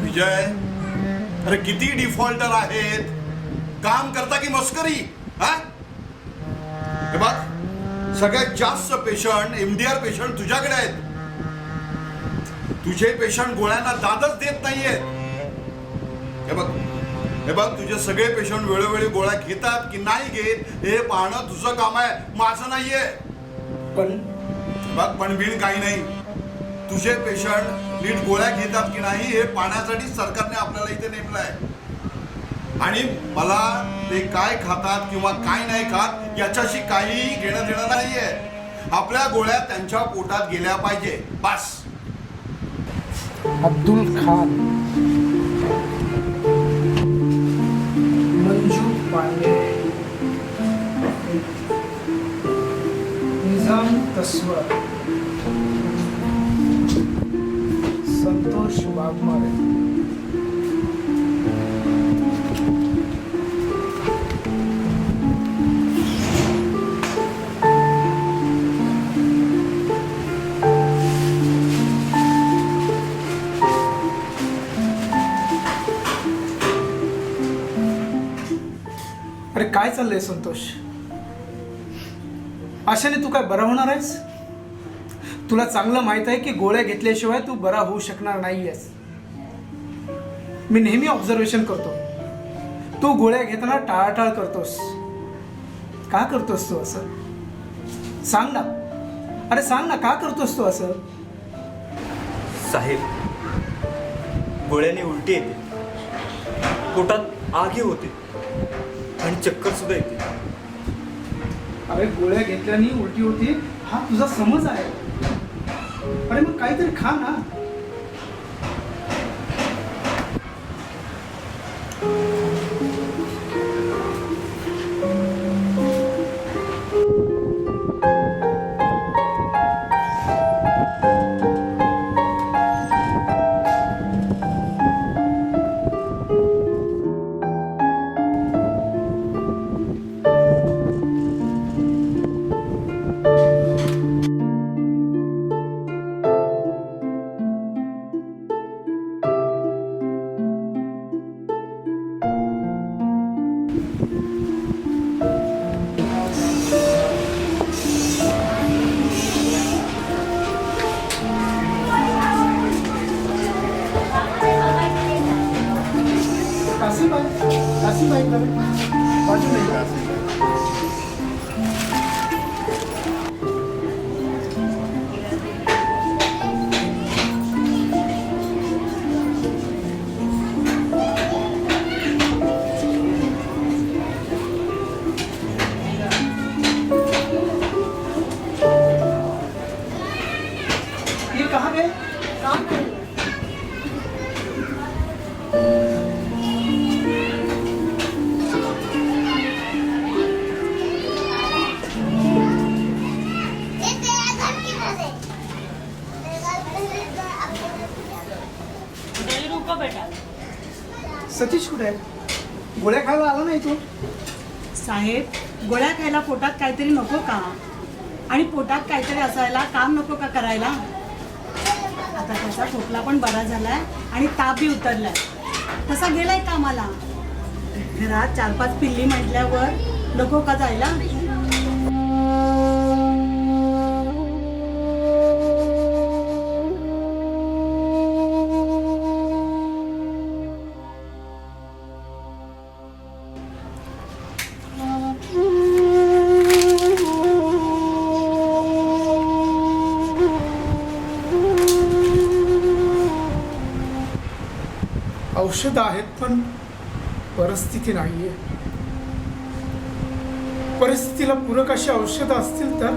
विजय, अरे किती डिफॉल्टर आहेत, काम करता की मस्करी? हा, हे बघ, सगळ्यात जास्त पेशंट एमडीआर पेशंट तुझ्याकडे आहेत. तुझे पेशंट गोळ्यांना दादच देत नाहीयेत. हे बघ तुझे सगळे पेशंट वेळोवेळी गोळ्या घेतात की नाही घेत हे पाहणं तुझं काम आहे, माझं नाहीये. पण बघ, पण बिन काही नाही. तुझे पेशंट नीट गोळ्या घेतात की नाही हे पाहण्यासाठी सरकारने आपल्याला इथे नेमलंय. आणि मला ते काय खातात किंवा काय नाही खात याच्याशी काही घेणं देणं नाहीये. आपल्या गोळ्या त्यांच्या पोटात गेल्या पाहिजे, बस. अब्दुल खान, मंजू पांडे, निजाम तस्वर, संतोष वाघमारे. अरे काय चाललंय संतोष? अशाने तू काय बरा होणार आहेस? तुला चांगलं माहित आहे की गोळ्या घेतल्याशिवाय तू बरा होऊ शकणार नाहीयेस. मी नेहमी ऑब्झर्वेशन करतो, तू गोळ्या घेताना टाळाटाळ करतोस. का करतोस तू असं? सांग ना, अरे सांग ना, का करतोस तू असं? साहेब, गोळ्याने उलटी येते, पोटात आगी होते आणि चक्कर सुद्धा येते. अरे गोळ्या घेतल्याने उलटी होती हा तुझा समज आहे. अरे मग काहीतरी खा ना. काशीबाई बाजू नाही. ये कहाँ गए? काम नहीं. सतीश कुठे आहे? गोळ्या खायला आला नाही तू? साहेब, गोळ्या खायला पोटात काहीतरी नको का? आणि पोटात काहीतरी असायला काम नको का करायला? आता त्याचा खोकला पण बरा झालाय आणि ताप बी उतरलाय. तसा गेलाय कामाला. घरात 4-5 पिल्ली म्हटल्यावर नको का जायला? औषधं आहेत पण परिस्थिती नाहीये. परिस्थितीला पूरक अशी औषधं असतील तर